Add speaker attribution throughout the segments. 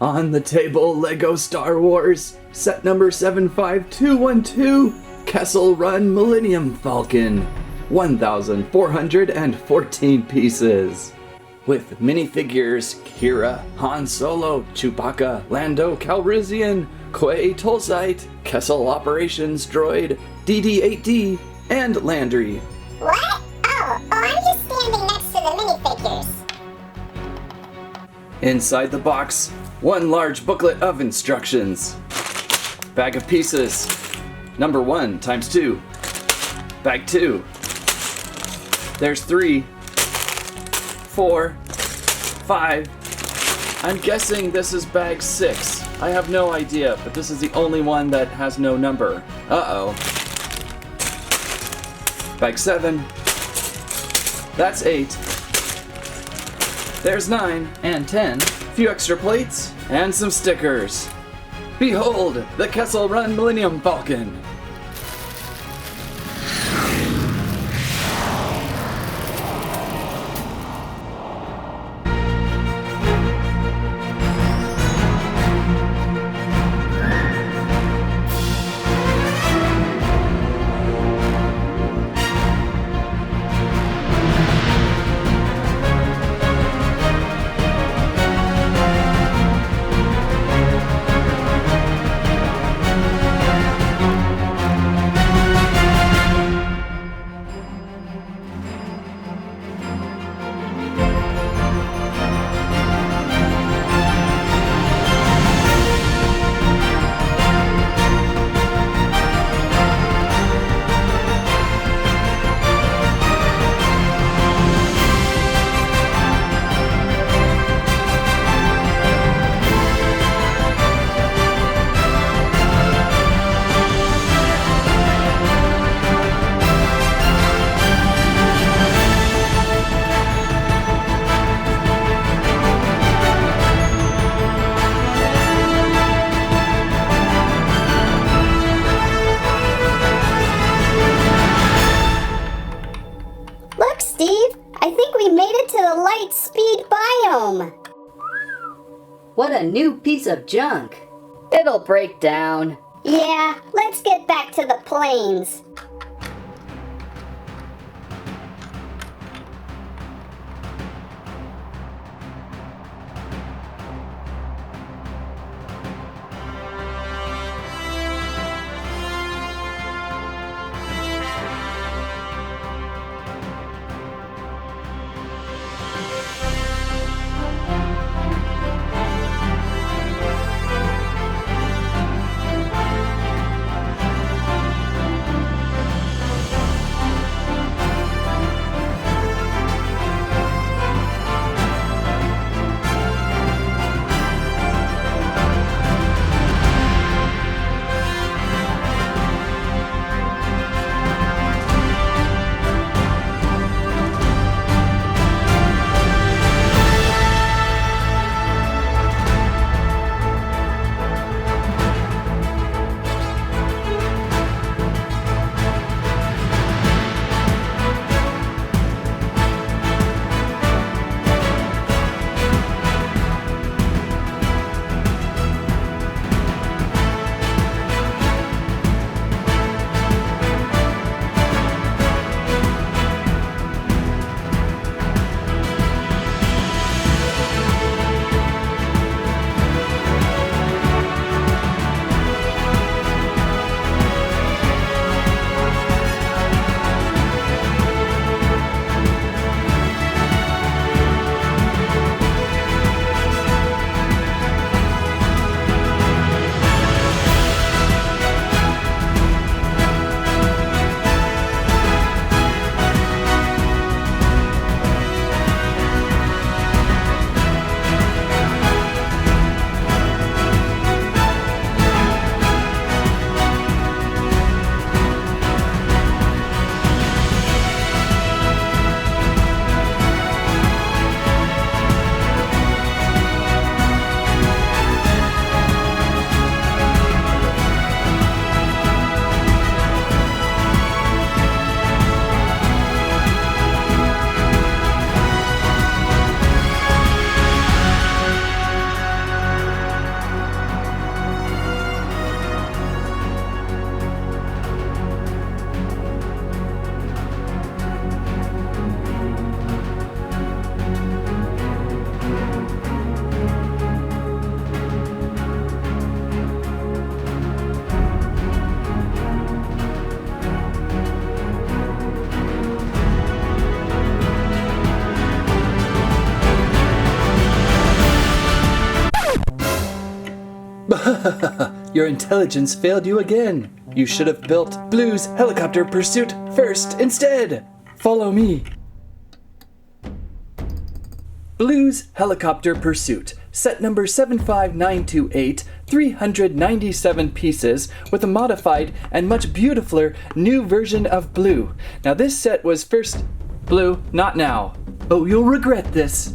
Speaker 1: On the table, Lego Star Wars, set number 75212, Kessel Run Millennium Falcon, 1,414 pieces. With minifigures Qi'ra, Han Solo, Chewbacca, Lando Calrissian, Quay Tolsite, Kessel Operations Droid, DD8D, and Landry.
Speaker 2: What? Oh, I'm just standing next to the minifigures.
Speaker 1: Inside the box, one large booklet of instructions. Bag of pieces. Number 1 times 2. Bag 2. There's 3, 4, 5. I'm guessing this is bag 6. I have no idea, but this is the only one that has no number. Uh-oh. Bag 7. That's 8. There's 9 and 10. Few extra plates and some stickers. Behold, the Kessel Run Millennium Falcon.
Speaker 2: Steve, I think we made it to the light speed biome.
Speaker 3: What a new piece of junk. It'll break down.
Speaker 2: Yeah, let's get back to the planes.
Speaker 1: Your intelligence failed you again. You should have built Blue's helicopter pursuit first instead. Follow me. Blue's helicopter pursuit. Set number 75928, 397 pieces with a modified and much beautifuler new version of Blue. Now this set was first... Blue, not now. Oh, you'll regret this.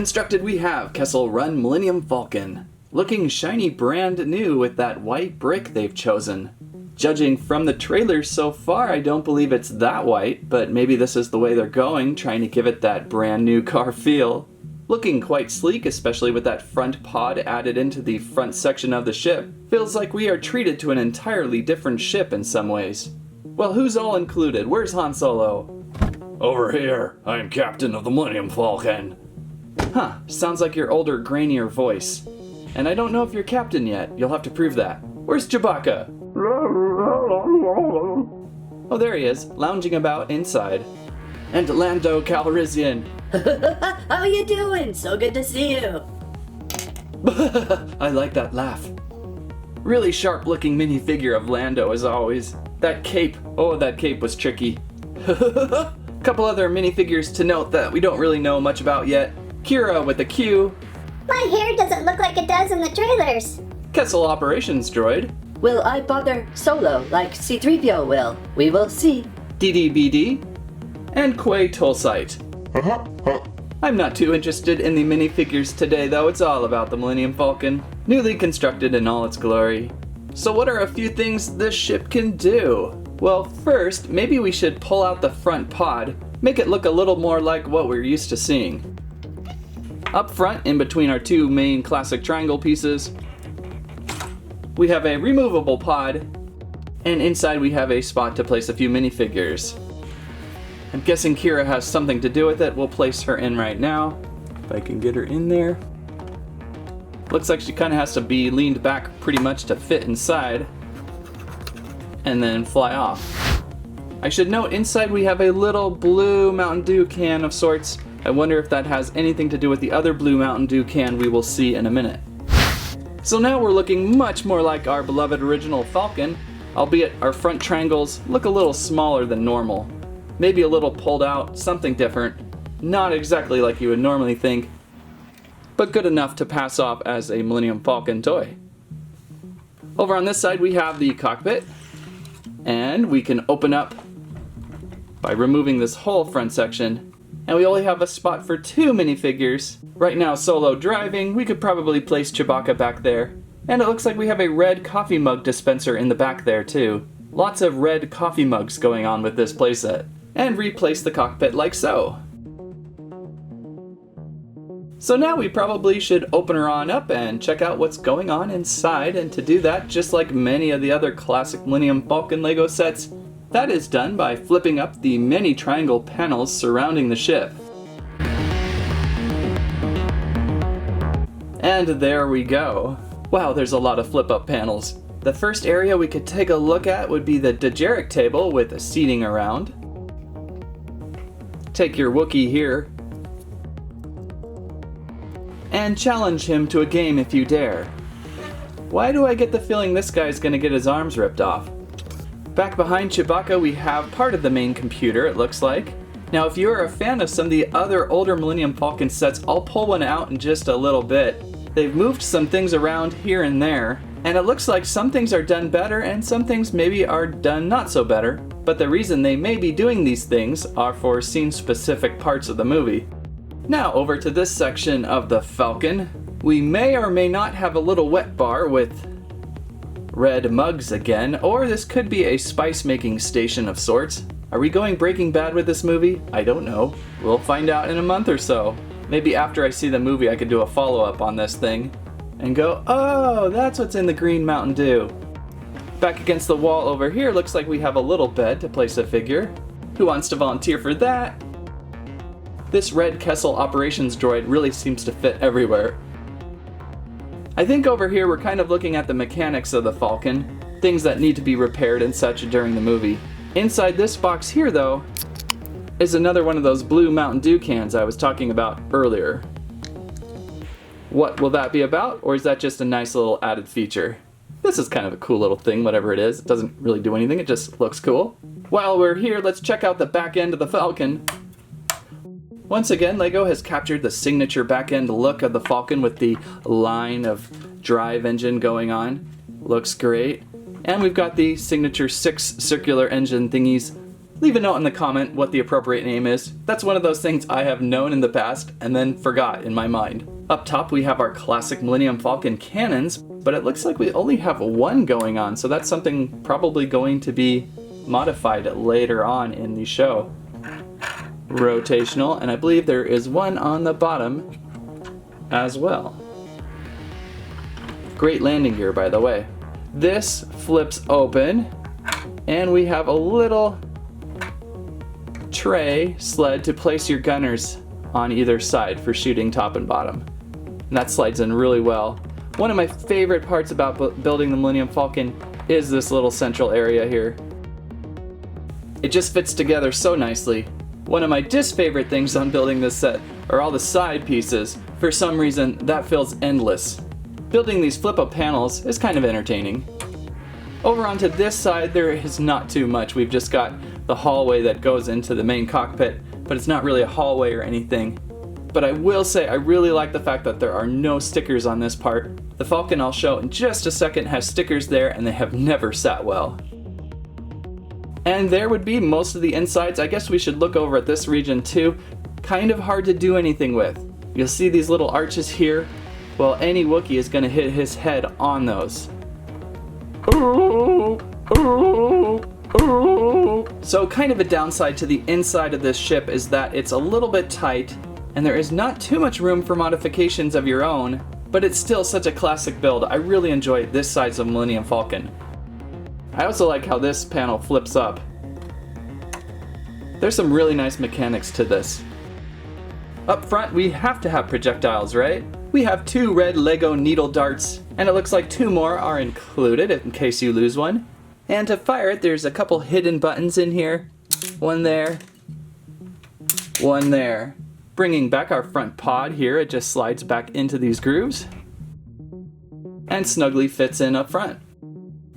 Speaker 1: Constructed we have Kessel Run Millennium Falcon. Looking shiny brand new with that white brick they've chosen. Judging from the trailers so far, I don't believe it's that white, but maybe this is the way they're going, trying to give it that brand new car feel. Looking quite sleek, especially with that front pod added into the front section of the ship. Feels like we are treated to an entirely different ship in some ways. Well, who's all included? Where's Han Solo?
Speaker 4: Over here, I'm captain of the Millennium Falcon.
Speaker 1: Huh, sounds like your older, grainier voice. And I don't know if you're captain yet, you'll have to prove that. Where's Chewbacca? Oh, there he is, lounging about inside. And Lando Calrissian.
Speaker 3: How you doing? So good to see you.
Speaker 1: I like that laugh. Really sharp looking minifigure of Lando as always. That cape, oh that cape was tricky. Couple other minifigures to note that we don't really know much about yet. Qi'ra with a Q.
Speaker 2: My hair doesn't look like it does in the trailers.
Speaker 1: Kessel Operations Droid.
Speaker 3: Will I bother Solo like C-3PO will? We will see.
Speaker 1: DDBD. And Quay Tolsite. I'm not too interested in the minifigures today though, it's all about the Millennium Falcon. Newly constructed in all its glory. So what are a few things this ship can do? Well, first, maybe we should pull out the front pod, make it look a little more like what we're used to seeing. Up front, in between our two main classic triangle pieces, we have a removable pod, and inside we have a spot to place a few minifigures. I'm guessing Qi'ra has something to do with it. We'll place her in right now, if I can get her in there. Looks like she kind of has to be leaned back pretty much to fit inside, and then fly off. I should note inside we have a little blue Mountain Dew can of sorts. I wonder if that has anything to do with the other blue Mountain Dew can we will see in a minute. So now we're looking much more like our beloved original Falcon, albeit our front triangles look a little smaller than normal. Maybe a little pulled out, something different. Not exactly like you would normally think, but good enough to pass off as a Millennium Falcon toy. Over on this side we have the cockpit, and we can open up by removing this whole front section. And we only have a spot for two minifigures. Right now, Solo driving, we could probably place Chewbacca back there. And it looks like we have a red coffee mug dispenser in the back there too. Lots of red coffee mugs going on with this playset. And replace the cockpit like so. So now we probably should open her on up and check out what's going on inside. And to do that, just like many of the other classic Millennium Falcon Lego sets, that is done by flipping up the many triangle panels surrounding the ship. And there we go. Wow, there's a lot of flip up panels. The first area we could take a look at would be the Dejarik table with the seating around. Take your Wookiee here and challenge him to a game if you dare. Why do I get the feeling this guy's gonna get his arms ripped off? Back behind Chewbacca we have part of the main computer, it looks like. Now if you're a fan of some of the other older Millennium Falcon sets, I'll pull one out in just a little bit. They've moved some things around here and there, and it looks like some things are done better and some things maybe are done not so better. But the reason they may be doing these things are for scene-specific parts of the movie. Now over to this section of the Falcon. We may or may not have a little wet bar with red mugs again, or this could be a spice-making station of sorts. Are we going Breaking Bad with this movie? I don't know. We'll find out in a month or so. Maybe after I see the movie I could do a follow-up on this thing and go, oh, that's what's in the green Mountain Dew. Back against the wall over here, looks like we have a little bed to place a figure. Who wants to volunteer for that? This red Kessel Operations Droid really seems to fit everywhere. I think over here we're kind of looking at the mechanics of the Falcon, things that need to be repaired and such during the movie. Inside this box here though, is another one of those blue Mountain Dew cans I was talking about earlier. What will that be about, or is that just a nice little added feature? This is kind of a cool little thing, whatever it is. It doesn't really do anything, it just looks cool. While we're here, let's check out the back end of the Falcon. Once again, LEGO has captured the signature back-end look of the Falcon with the line of drive engine going on. Looks great. And we've got the signature 6 circular engine thingies leave a note in the comment what the appropriate name is. That's one of those things I have known in the past and then forgot in my mind. Up top we have our classic Millennium Falcon cannons, but it looks like we only have one going on, so that's something probably going to be modified later on in the show. Rotational, and I believe there is one on the bottom as well. Great landing gear, by the way. This flips open, and we have a little tray sled to place your gunners on either side for shooting top and bottom. And that slides in really well. One of my favorite parts about building the Millennium Falcon is this little central area here. It just fits together so nicely. One of my disfavorite things on building this set are all the side pieces. For some reason, that feels endless. Building these flip-up panels is kind of entertaining. Over onto this side, there is not too much. We've just got the hallway that goes into the main cockpit, but it's not really a hallway or anything. But I will say I really like the fact that there are no stickers on this part. The Falcon I'll show in just a second has stickers there, and they have never sat well. And there would be most of the insides. I guess we should look over at this region too. Kind of hard to do anything with. You'll see these little arches here. Well, any Wookiee is going to hit his head on those. So kind of a downside to the inside of this ship is that it's a little bit tight, and there is not too much room for modifications of your own, but it's still such a classic build. I really enjoy this size of Millennium Falcon. I also like how this panel flips up. There's some really nice mechanics to this. Up front, we have to have projectiles, right? We have 2 red Lego needle darts, and it looks like 2 more are included in case you lose one. And to fire it, there's a couple hidden buttons in here. One there, one there. Bringing back our front pod here, it just slides back into these grooves and snugly fits in up front.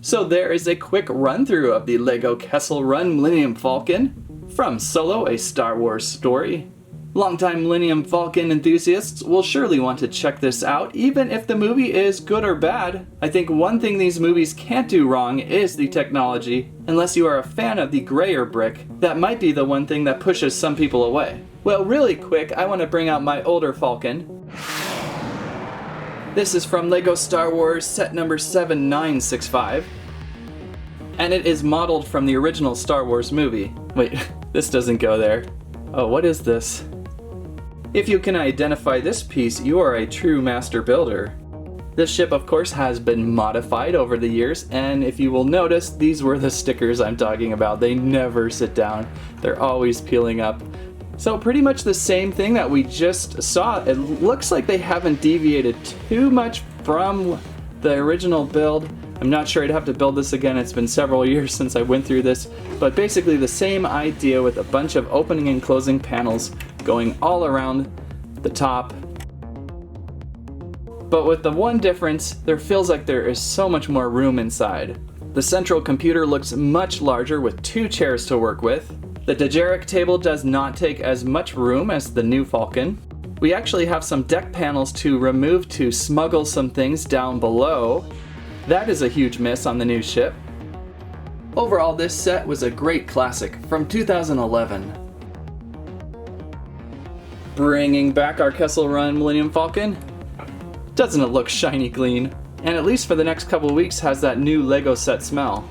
Speaker 1: So there is a quick run through of the LEGO Kessel Run Millennium Falcon from Solo, a Star Wars story. Longtime Millennium Falcon enthusiasts will surely want to check this out, even if the movie is good or bad. I think one thing these movies can't do wrong is the technology. Unless you are a fan of the grayer brick, that might be the one thing that pushes some people away. Well, really quick, I want to bring out my older Falcon. This is from LEGO Star Wars set number 7965. And it is modeled from the original Star Wars movie. Wait, this doesn't go there. Oh, what is this? If you can identify this piece, you are a true master builder. This ship, of course, has been modified over the years, and if you will notice, these were the stickers I'm talking about. They never sit down. They're always peeling up. So pretty much the same thing that we just saw. It looks like they haven't deviated too much from the original build. I'm not sure I'd have to build this again. It's been several years since I went through this, but basically the same idea with a bunch of opening and closing panels going all around the top. But with the one difference, there feels like there is so much more room inside. The central computer looks much larger with 2 chairs to work with. The Dejarik table does not take as much room as the new Falcon. We actually have some deck panels to remove to smuggle some things down below. That is a huge miss on the new ship. Overall, this set was a great classic from 2011. Bringing back our Kessel Run Millennium Falcon. Doesn't it look shiny clean? And at least for the next couple weeks has that new LEGO set smell.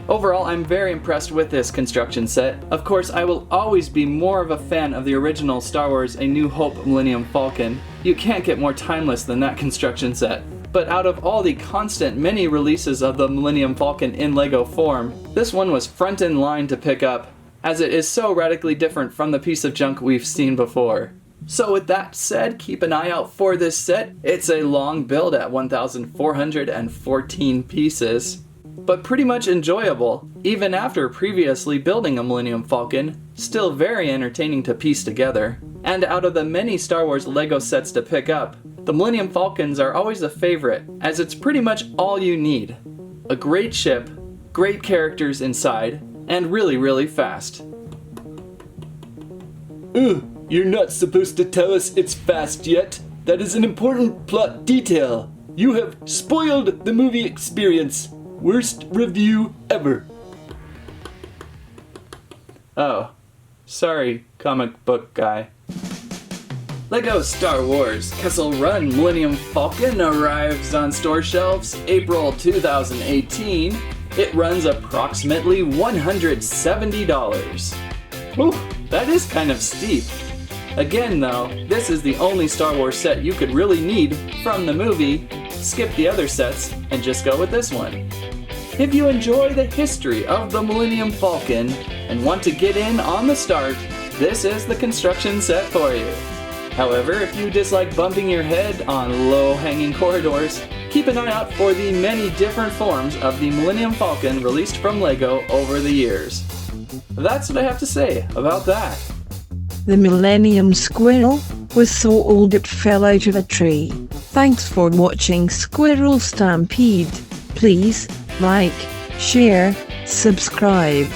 Speaker 1: Overall, I'm very impressed with this construction set. Of course, I will always be more of a fan of the original Star Wars A New Hope Millennium Falcon. You can't get more timeless than that construction set. But out of all the constant mini releases of the Millennium Falcon in LEGO form, this one was front in line to pick up, as it is so radically different from the piece of junk we've seen before. So with that said, keep an eye out for this set. It's a long build at 1,414 pieces, but pretty much enjoyable, even after previously building a Millennium Falcon. Still very entertaining to piece together. And out of the many Star Wars LEGO sets to pick up, the Millennium Falcons are always a favorite, as it's pretty much all you need. A great ship, great characters inside, and really, really fast.
Speaker 5: You're not supposed to tell us it's fast yet. That is an important plot detail. You have spoiled the movie experience. Worst review ever.
Speaker 1: Oh, sorry, comic book guy. LEGO Star Wars Kessel Run Millennium Falcon arrives on store shelves April 2018. It runs approximately $170. Whew, that is kind of steep. Again though, this is the only Star Wars set you could really need from the movie. Skip the other sets and just go with this one. If you enjoy the history of the Millennium Falcon and want to get in on the start, this is the construction set for you. However, if you dislike bumping your head on low-hanging corridors, keep an eye out for the many different forms of the Millennium Falcon released from LEGO over the years. That's what I have to say about that.
Speaker 6: The Millennium Squirrel was so old it fell out of a tree. Thanks for watching Squirrel Stampede. Please like, share, subscribe.